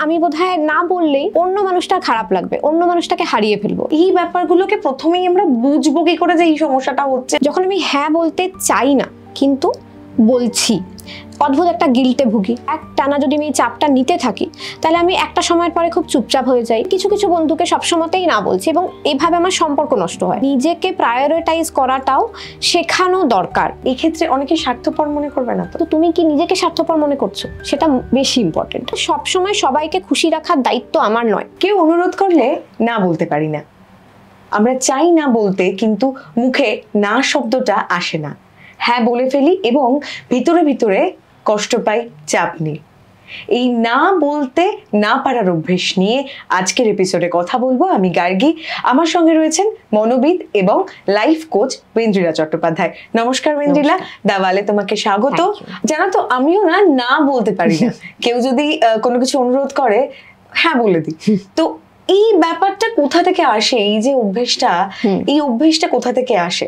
আমি বোধহয় না বললেই অন্য মানুষটার খারাপ লাগবে, অন্য মানুষটাকে হারিয়ে ফেলবো। এই ব্যাপারগুলোকে প্রথমেই আমরা বুঝবো কি করে যে এই সমস্যাটা হচ্ছে? যখন আমি হ্যাঁ বলতে চাই না কিন্তু বলছি, অদ্ভুত একটা গিল্টে ভুগি। এক টানা যদি আমি এই চাপটা নিতে থাকি তাহলে আমি একটা সময়ের পরে খুব চুপচাপ হয়ে যাই। কিছু কিছু বন্ধুকে সবসময়তেই না বলছি এবং এভাবে আমার সম্পর্ক নষ্ট হয়। নিজেকে প্রায়োরিটাইজ করাটাও শেখানো দরকার। এই ক্ষেত্রে অনেকে স্বার্থপর মনে করবে না তো তুমি কি নিজেকে স্বার্থপর মনে করছো, সেটা বেশি ইম্পর্টেন্ট। সবসময় সবাইকে খুশি রাখার দায়িত্ব আমার নয়। কেউ অনুরোধ করলে না বলতে পারি না, আমরা চাই না বলতে, কিন্তু মুখে না শব্দটা আসে না। হ্যাঁ বলে ফেলি এবং ভিতরে ভিতরে কষ্ট পাই, চাপ নিই। এই না বলতে না পারার অভ্যেস নিয়ে আজকের এপিসোডে কথা বলবো আমি গার্গী। আমার সঙ্গে রয়েছেন মনোবিদ এবং লাইফ কোচ ওয়েন্দ্রিলা চট্টোপাধ্যায়। নমস্কার ওয়েন্দ্রিলা, দাওয়ালে তোমাকে স্বাগত। জানো তো আমিও না বলতে পারি না। কেউ যদি কোনো কিছু অনুরোধ করে হ্যাঁ বলে দিই। তো এই ব্যাপারটা কোথা থেকে আসে, এই যে অভ্যেসটা, এই অভ্যেসটা কোথা থেকে আসে?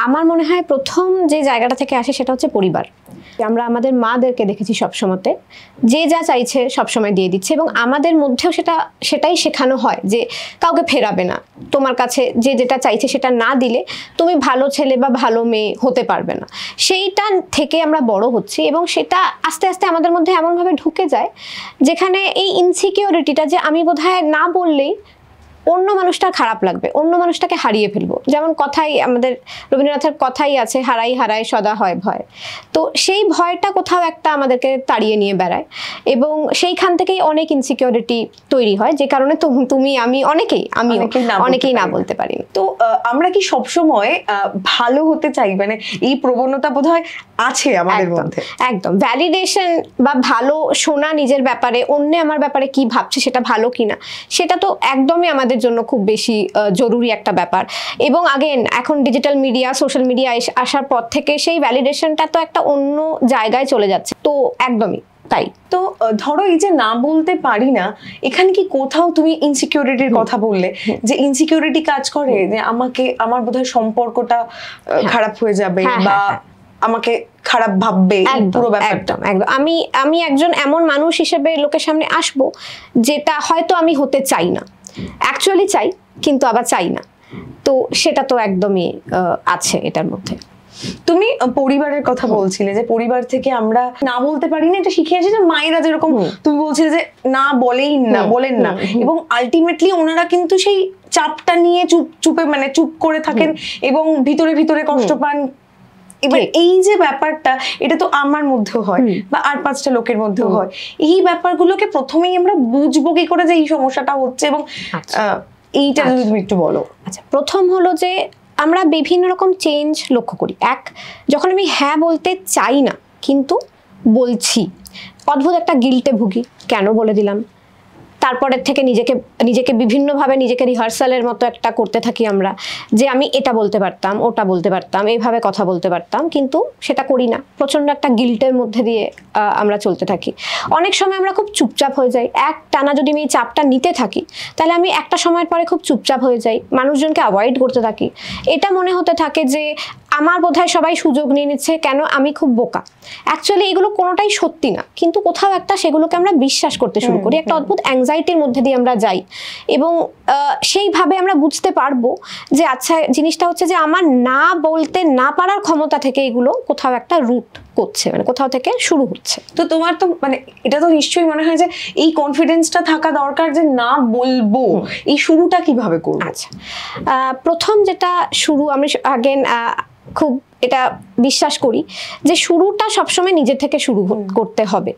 আমার মনে হয় প্রথম যে জায়গাটা থেকে আসে সেটা হচ্ছে পরিবার। আমরা আমাদের মাদেরকে দেখেছি সবসময়তে যে যা চাইছে সবসময় দিয়ে দিচ্ছে এবং আমাদের মধ্যেও সেটাই শেখানো হয় যে কাউকে ফেরাবে না, তোমার কাছে যে যেটা চাইছে সেটা না দিলে তুমি ভালো ছেলে বা ভালো মেয়ে হতে পারবে না। সেইটা থেকে আমরা বড় হচ্ছি এবং সেটা আস্তে আস্তে আমাদের মধ্যে এমনভাবে ঢুকে যায় যেখানে এই ইনসিকিউরিটিটা যে আমি বোধহয় না বললেই অন্য মানুষটার খারাপ লাগবে, অন্য মানুষটাকে হারিয়ে ফেলবো। যেমন কথাই আমাদের রবীন্দ্রনাথের কথাই আছে, হারাই হারাই সদা হয় ভয়। তো সেই ভয়টা কোথাও একটা আমাদেরকে তাড়িয়ে নিয়ে বেড়ায় এবং সেইখান থেকেই অনেক ইনসিকিউরিটি তৈরি হয়, যে কারণে তুমি আমি অনেকেই না বলতে পারি। তো আমরা কি সবসময় ভালো হতে চাই? মানে এই প্রবণতা বোধহয় আছে আমাদের মধ্যে। একদম ভ্যালিডেশন বা ভালো শোনা নিজের ব্যাপারে, অন্য আমার ব্যাপারে কি ভাবছে সেটা ভালো কিনা, সেটা তো একদমই আমাদের জন্য খুব বেশি জরুরি একটা ব্যাপার। এবং এখন ডিজিটাল মিডিয়া, সোশ্যাল মিডিয়া আসার পর থেকে সেই ভ্যালিডেশনটা তো একটা অন্য জায়গায় চলে যাচ্ছে। তো একদমই তাই। তো ধরো এই যে না বলতে পারি না, এখানে কি কোথাও তুমি ইনসিকিউরিটির কথা বললে, যে ইনসিকিউরিটি কাজ করে যে আমার বোধহয় সম্পর্কটা খারাপ হয়ে যাবে বা আমাকে খারাপ ভাববে, পুরো ব্যাপারটা। একদম আমি একজন এমন মানুষ হিসেবে লোকের সামনে আসবো যেটা হয়তো আমি হতে চাই না, অ্যাকচুয়ালি চাই কিন্তু আবার চাই না। তো সেটা তো একদমই আছে এটার মধ্যে। তুমি পরিবারের কথা বলছিলে যে পরিবার থেকে আমরা না বলতে পারি না, এটা শিখে আসি। যে মায়েরা যেরকম তুমি বলছিলে যে না বলেন না এবং আলটিমেটলি ওনারা কিন্তু সেই চাপটা নিয়ে চুপ করে থাকেন এবং ভিতরে ভিতরে কষ্ট পান। এবার এই যে ব্যাপারটা, এটা তো আমার মধ্যেও হয় বা আর 5টা লোকের মধ্যেও হয়। এই ব্যাপারগুলোকে প্রথমেই আমরা বুঝবো কি করে যে এই সমস্যাটা হচ্ছে, এবং এইটা যদি তুমি একটু বলো। আচ্ছা, প্রথম হলো যে আমরা বিভিন্ন রকম চেঞ্জ লক্ষ্য করি। যখন আমি হ্যাঁ বলতে চাই না কিন্তু বলছি, অদ্ভুত একটা গিল্টে ভুগি, কেন বলে দিলাম। তারপরের থেকে নিজেকে বিভিন্নভাবে নিজেকে রিহার্সালের মতো একটা করতে থাকি আমরা, যে আমি এটা বলতে পারতাম, ওটা বলতে পারতাম, এইভাবে কথা বলতে পারতাম, কিন্তু সেটা করি না। প্রচণ্ড একটা গিল্টের মধ্যে দিয়ে আমরা চলতে থাকি। অনেক সময় আমরা খুব চুপচাপ হয়ে যাই। এক টানা যদি আমি এই চাপটা নিতে থাকি তাহলে আমি একটা সময়ের পরে খুব চুপচাপ হয়ে যাই, মানুষজনকে অ্যাভয়েড করতে থাকি। এটা মনে হতে থাকে যে আমার বোধহয় সবাই সুযোগ নিয়ে নিচ্ছে, কেন আমি খুব বোকা। অ্যাকচুয়ালি এগুলো কোনোটাই সত্যি না, কিন্তু কোথাও একটা সেগুলোকে আমরা বিশ্বাস করতে শুরু করি। একটা অদ্ভুত অ্যাংজাইটির মধ্যে দিয়ে আমরা যাই এবং সেইভাবে আমরা বুঝতে পারবো যে আচ্ছা, জিনিসটা হচ্ছে যে আমার না বলতে না পারার ক্ষমতা থেকে এগুলো কোথাও একটা রুট করছে, মানে কোথাও থেকে শুরু হচ্ছে। তো তোমার তো মানে এটা তো নিশ্চয়ই মনে হয় যে এই কনফিডেন্সটা থাকা দরকার যে না বলবো। এই শুরুটা কিভাবে করব? আচ্ছা, প্রথম যেটা শুরু, আমি খুব এটা বিশ্বাস করি যে শুরুটা সবসময় নিজের থেকে শুরু করতে হবে।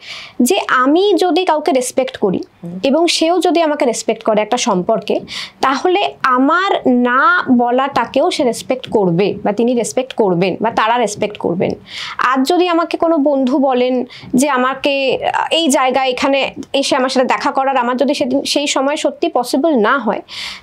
যে আমি যদি কাউকে রেসপেক্ট করি এবং সেও যদি আমাকে রেসপেক্ট করে একটা সম্পর্কে, তাহলে আমার না বলাটাকেও সে রেসপেক্ট করবে বা তিনি রেসপেক্ট করবেন বা তারা রেসপেক্ট করবেন। আজ যদি আমাকে কোনো বন্ধু বলেন যে আমাকে এই জায়গায় এখানে এসে আমার সাথে দেখা করার, আমার যদি সেই সময় সত্যি পসিবল না হয়,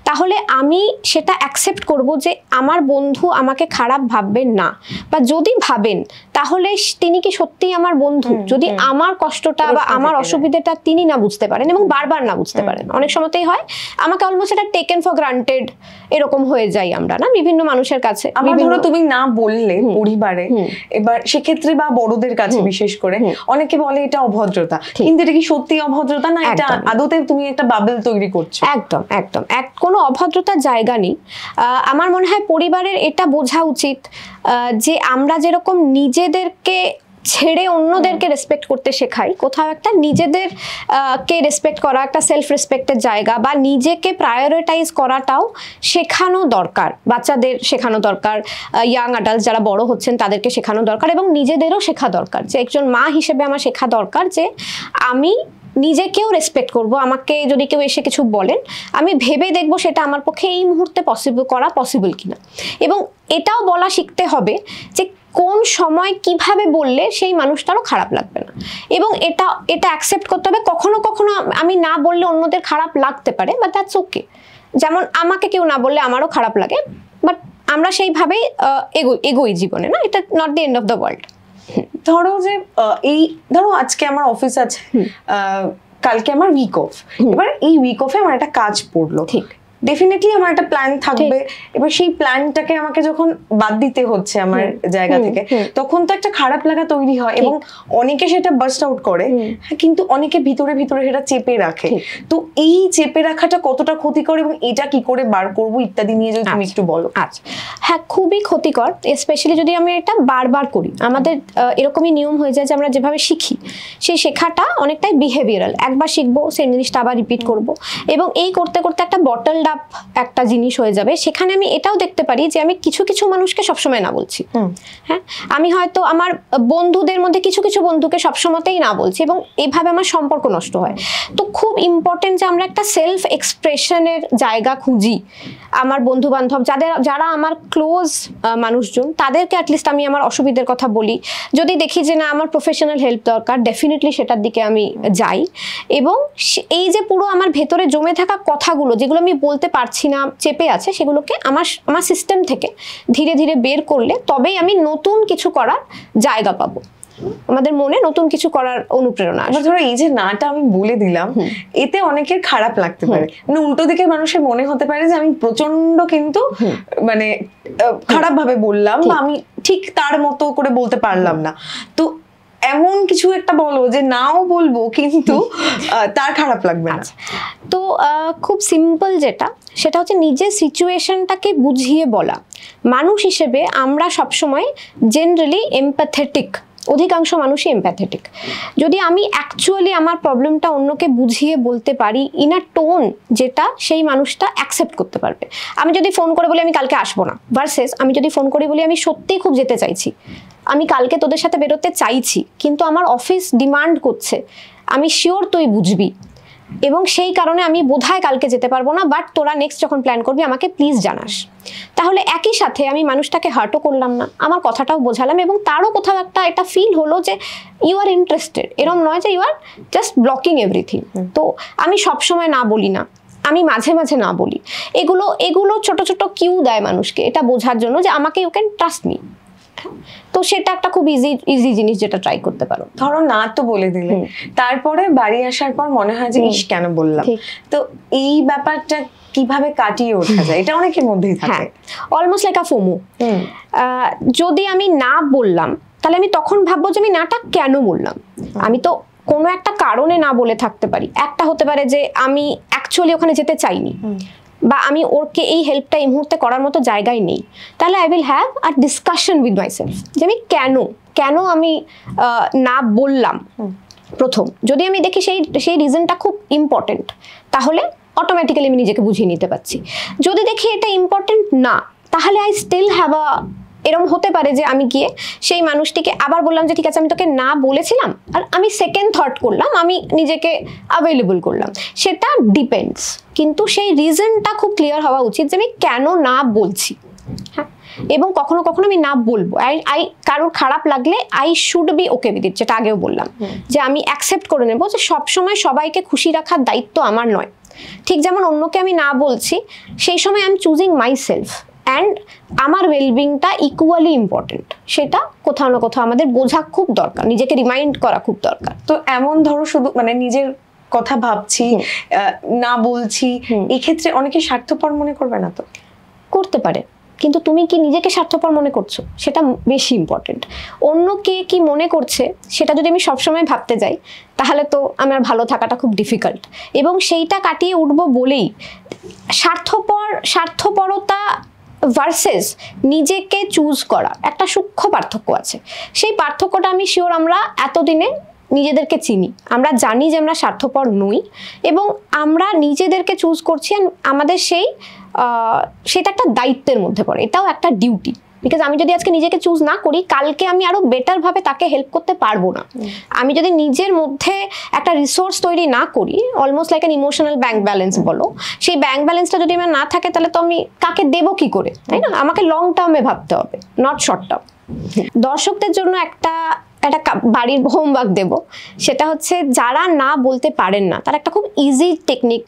তাহলে আমি সেটা অ্যাকসেপ্ট করব যে আমার বন্ধু আমাকে খারাপ ভাববেন না, বা যদি ভাবেন তাহলে তিনি কি সত্যি আমার বন্ধু, যদি আমার কষ্টটা বা আমার অসুবিধাটা তিনি না বুঝতে পারেন এবং বারবার না বুঝতে পারেন। অনেক সময়তেই হয় আমাকে অলমোস্ট এটা টেকেন ফর গ্রান্টেড এরকম হয়ে যাই আমরা না বিভিন্ন মানুষের কাছে। ধরো তুমি না বললে পরিবারে, এবার সেক্ষেত্রে বা বড়দের কাছে বিশেষ করে অনেকে বলে এটা অভদ্রতা, কিন্তু এটা কি সত্যি অভদ্রতা না এটা আদতে তুমি একটা বাবেল তৈরি করছো? একদম একদম কোনো অভদ্রতার জায়গা নেই। আমার মনে হয় পরিবারের এটা বোঝা উচিত যে আমরা যেরকম নিজেদেরকে ছেড়ে অন্যদেরকে রেসপেক্ট করতে শেখাই, কোথাও একটা নিজেদের কে রেসপেক্ট করা, একটা সেলফ রেসপেক্টের জায়গা বা নিজেকে প্রায়োরিটাইজ করাটাও শেখানো দরকার। বাচ্চাদের শেখানো দরকার, ইয়াং অ্যাডাল্ট যারা বড় হচ্ছেন তাদেরকে শেখানো দরকার এবং নিজেদেরও শেখা দরকার। যে একজন মা হিসেবে আমার শেখা দরকার যে আমি নিজেকেও রেসপেক্ট করব। আমাকে যদি কেউ এসে কিছু বলেন আমি ভেবে দেখব সেটা আমার পক্ষে এই মুহূর্তে পসিবল কিনা, এবং এটাও বলা শিখতে হবে যে কোন সময় কিভাবে বললে সেই মানুষটারও খারাপ লাগবে না, এবং এটা অ্যাকসেপ্ট করতে হবে। কখনো কখনো আমি না বললে অন্যদের খারাপ লাগতে পারে, বাট দ্যাটস ওকে। যেমন আমাকে কেউ না বললে আমারও খারাপ লাগে, বাট আমরা সেইভাবেই এগোই জীবনে, না, এটা not the end of the world. ধরো যে ধরো আজকে আমার অফিস আছে, কালকে আমার উইক অফ, এবার এই উইক অফে আমার একটা কাজ পড়লো, ঠিক ডেফিনেটলি আমার একটা প্ল্যান থাকবে, এবার সেই প্ল্যানটাকে আমাকে যখন বাদ দিতে হচ্ছে আমার জায়গা থেকে, তখন তো একটা খারাপ লাগা তৈরি হয় এবং অনেকে সেটা বার্স্ট আউট করে, কিন্তু অনেকে ভিতরে ভিতরে সেটা চেপে রাখে। তো এই চেপে রাখাটা কতটা ক্ষতিকর এবং এটা কি করে বার করব ইত্যাদি নিয়ে যদি তুমি একটু বলো। আচ্ছা, হ্যাঁ, খুবই ক্ষতিকর, স্পেশালি যদি আমি এটা বারবার করি। আমাদের এরকমই নিয়ম হয়ে যায় যে আমরা যেভাবে শিখি সেই শেখাটা অনেকটাই বিহেভিয়ারাল, একবার শিখবো সেই জিনিসটা আবার রিপিট করব, এবং এই করতে করতে একটা বটল একটা জিনিস হয়ে যাবে। সেখানে আমি এটাও দেখতে পারি যে আমি কিছু কিছু মানুষকে সবসময় না বলছি। হ্যাঁ, আমি হয়তো আমার বন্ধুদের মধ্যে কিছু কিছু বন্ধুকে সবসময়তেই না বলছি এবং এইভাবে আমার সম্পর্ক নষ্ট হয়। তো খুব ইম্পর্টেন্ট যে আমরা একটা সেলফ এক্সপ্রেশনের জায়গা খুঁজি। আমার বন্ধু বান্ধব যারা আমার ক্লোজ মানুষজন, তাদেরকে অ্যাটলিস্ট আমি আমার অসুবিধার কথা বলি। যদি দেখি যে না আমার প্রফেশনাল হেল্প দরকার, ডেফিনেটলি সেটার দিকে আমি যাই। এবং এই যে পুরো আমার ভেতরে জমে থাকা কথাগুলো যেগুলো আমি বলতে পারছি না, চেপে আছে, সেগুলোকে আমার সিস্টেম থেকে ধীরে ধীরে বের করলে তবেই আমি নতুন কিছু করার জায়গা পাবো, আমাদের মনে নতুন কিছু করার অনুপ্রেরণা আসবে। ধরো এই যে নাটা আমি বলে দিলাম, এতে অনেকের খারাপ লাগতে পারে, মানে উল্টো দিকের মানুষের মনে হতে পারে যে আমি প্রচন্ড কিন্তু মানে খারাপ ভাবে বললাম বা আমি ঠিক তার মতো করে বলতে পারলাম না। তো এমন কিছু একটা বলো যে নাও বলবো কিন্তু তার খারাপ লাগবে না। তো খুব সিম্পল যেটা, সেটা হচ্ছে নিজের সিচুয়েশনটাকে বুঝিয়ে বলা। মানুষ হিসেবে আমরা সবসময় জেনারেলি এমপ্যাথেটিক, অধিকাংশ মানুষই এমপ্যাথেটিক। যদি আমি অ্যাকচুয়ালি আমার প্রবলেমটা অন্যকে বুঝিয়ে বলতে পারি ইন আ টোন যেটা সেই মানুষটা অ্যাকসেপ্ট করতে পারবে। আমি যদি ফোন করে বলি আমি কালকে আসবো না, ভার্সেস আমি যদি ফোন করে বলি আমি সত্যিই খুব যেতে চাইছি, আমি কালকে তোদের সাথে বেরোতে চাইছি, কিন্তু আমার অফিস ডিমান্ড করছে, আমি শিওর তুই বুঝবি এবং সেই কারণে আমি বোধহয় কালকে যেতে পারবো না, বাট তোরা নেক্সট যখন প্ল্যান করবি আমাকে প্লিজ জানাস। তাহলে একই সাথে আমি মানুষটাকে হার্টও করলাম না, আমার কথাটাও বোঝালাম এবং তারও কোথাও একটা এটা ফিল হলো যে ইউ আর ইন্টারেস্টেড, এরকম নয় যে you are just blocking everything. তো আমি সবসময় না বলি না, আমি মাঝে মাঝে না বলি। এগুলো ছোট ছোট কিউ দেয় মানুষকে এটা বোঝার জন্য যে আমাকে ইউ ক্যান ট্রাস্ট মি। তো সেটা একটা খুব ইজি জিনিস যেটা ট্রাই করতে পারো। ধরো না তো বলে দিলে, তারপরে বাড়ি আসার পর মনে হয় যে ইস কেন বললাম। তো এই ব্যাপারটা কিভাবে কাটিয়ে ওঠা যায়? এটা অনেকের মধ্যেই থাকে, অলমোস্ট লাইক আ ফোমো। যদি আমি না বললাম তাহলে আমি তখন ভাববো যে আমি নাটা কেন বললাম। আমি তো কোনো একটা কারণে না বলে থাকতে পারি। একটা হতে পারে যে আমি অ্যাকচুয়ালি ওখানে যেতে চাইনি, বা আমি ওরকে এই হেল্পটা এই মুহূর্তে করার মতো জায়গায় নেই। তাহলে I will have a discussion with my self যে আমি কেন আমি না বললাম। প্রথম যদি আমি দেখি সেই রিজনটা খুব ইম্পর্টেন্ট, তাহলে অটোমেটিক্যালি আমি নিজেকে বুঝিয়ে নিতে পারছি। যদি দেখি এটা ইম্পর্টেন্ট না, তাহলে আই স্টিল হ্যাভ এরকম হতে পারে যে আমি গিয়ে সেই মানুষটিকে আবার বললাম যে ঠিক আছে আমি তোকে না বলেছিলাম, আর আমি সেকেন্ড থট করলাম, আমি নিজেকে অ্যাভেলেবল করলাম। সেটা ডিপেন্ডস, কিন্তু সেই রিজনটা খুব ক্লিয়ার হওয়া উচিত যে আমি কেন না বলছি। হ্যাঁ, এবং কখনো কখনো আমি না বলবো। কারোর খারাপ লাগলে I should be okay with it, যেটা আগেও বললাম যে আমি অ্যাকসেপ্ট করে নেবো যে সবসময় সবাইকে খুশি রাখার দায়িত্ব আমার নয়। ঠিক যেমন অন্যকে আমি না বলছি, সেই সময় I am choosing my self and আমার ওয়েলবিংটা ইকুয়ালি ইম্পর্টেন্ট, সেটা কোথাও না কোথাও আমাদের বোঝা খুব দরকার, নিজেকে রিমাইন্ড করা খুব দরকার। তো এমন ধরো শুধু মানে নিজের কথা ভাবছি না বলছি, এই ক্ষেত্রে অনেকে স্বার্থপর মনে করবে না? তো করতে পারে, কিন্তু তুমি কি নিজেকে স্বার্থপর মনে করছো সেটা বেশি ইম্পর্টেন্ট। অন্য কে কি মনে করছে সেটা যদি আমি সবসময় ভাবতে যাই তাহলে তো আমার ভালো থাকাটা খুব ডিফিকাল্ট। এবং সেইটা কাটিয়ে উঠবো বলেই স্বার্থপরতা ভার্সেস নিজেকে চুজ করা একটা সূক্ষ্ম পার্থক্য আছে। সেই পার্থক্যটা আমি শিওর আমরা এতদিনে নিজেদেরকে চিনি, আমরা জানি যে আমরা স্বার্থপর নই এবং আমরা নিজেদেরকে চুজ করছি। আমাদের সেটা একটা দায়িত্বের মধ্যে পড়ে, এটাও একটা ডিউটি। বিকজ আমি যদি আজকে নিজেকে চুজ না করি, কালকে আমি আরো বেটার ভাবে তাকে হেল্প করতে পারবো না। আমি যদি নিজের মধ্যে একটা রিসোর্স তৈরি না করি, almost like an emotional bank balance বলো, সেই ব্যাংক ব্যালেন্সটা যদি আমার না থাকে তাহলে তো আমি কাকে দেবো কি করে, তাই না? আমাকে লং টার্মে ভাবতে হবে, নট শর্ট টার্ম। দর্শকদের জন্য একটা বাড়ির হোমওয়ার্ক দেব, সেটা হচ্ছে যারা না বলতে পারেন না তারা একটা খুব ইজি টেকনিক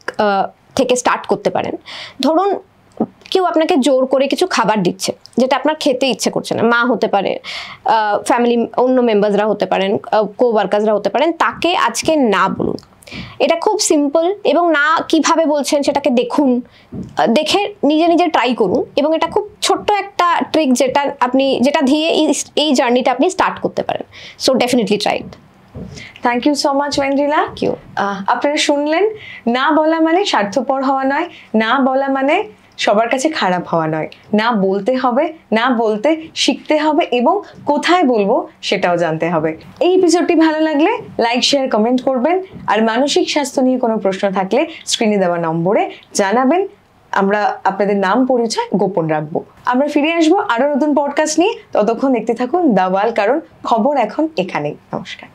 থেকে স্টার্ট করতে পারেন। ধরুন কেউ আপনাকে জোর করে কিছু খাবার দিচ্ছে যেটা আপনার খেতে ইচ্ছে করছে না, মা হতে পারে, ফ্যামিলি অন্য মেম্বার্সরা হতে পারেন, কোওয়ার্কার্সরা হতে পারেন, তাকে আজকে না বলুন। এটা খুব সিম্পল, এবং না কিভাবে বলছেন সেটাকে দেখুন, দেখে নিজে নিজে ট্রাই করুন। এবং এটা খুব ছোট্ট একটা ট্রিক যেটা দিয়ে এই জার্নিটা আপনি স্টার্ট করতে পারেন। So definitely try it. Thank you so much Oindrila. আপনারা শুনলেন, না বলা মানে স্বার্থপর হওয়া নয়, না বলা মানে সবার কাছে খারাপ হওয়া নয়। না বলতে হবে, না বলতে শিখতে হবে এবং কোথায় বলবো সেটাও জানতে হবে। এই এপিসোডটি ভালো লাগলে লাইক, শেয়ার, কমেন্ট করবেন। আর মানসিক স্বাস্থ্য নিয়ে কোনো প্রশ্ন থাকলে স্ক্রিনে দেওয়া নম্বরে জানাবেন। আমরা আপনাদের নাম পরিচয় গোপন রাখবো। আমরা ফিরে আসবো আরো নতুন পডকাস্ট নিয়ে। ততক্ষণ দেখতে থাকুন দ্য ওয়াল, কারণ খবর এখন এখানেই। নমস্কার।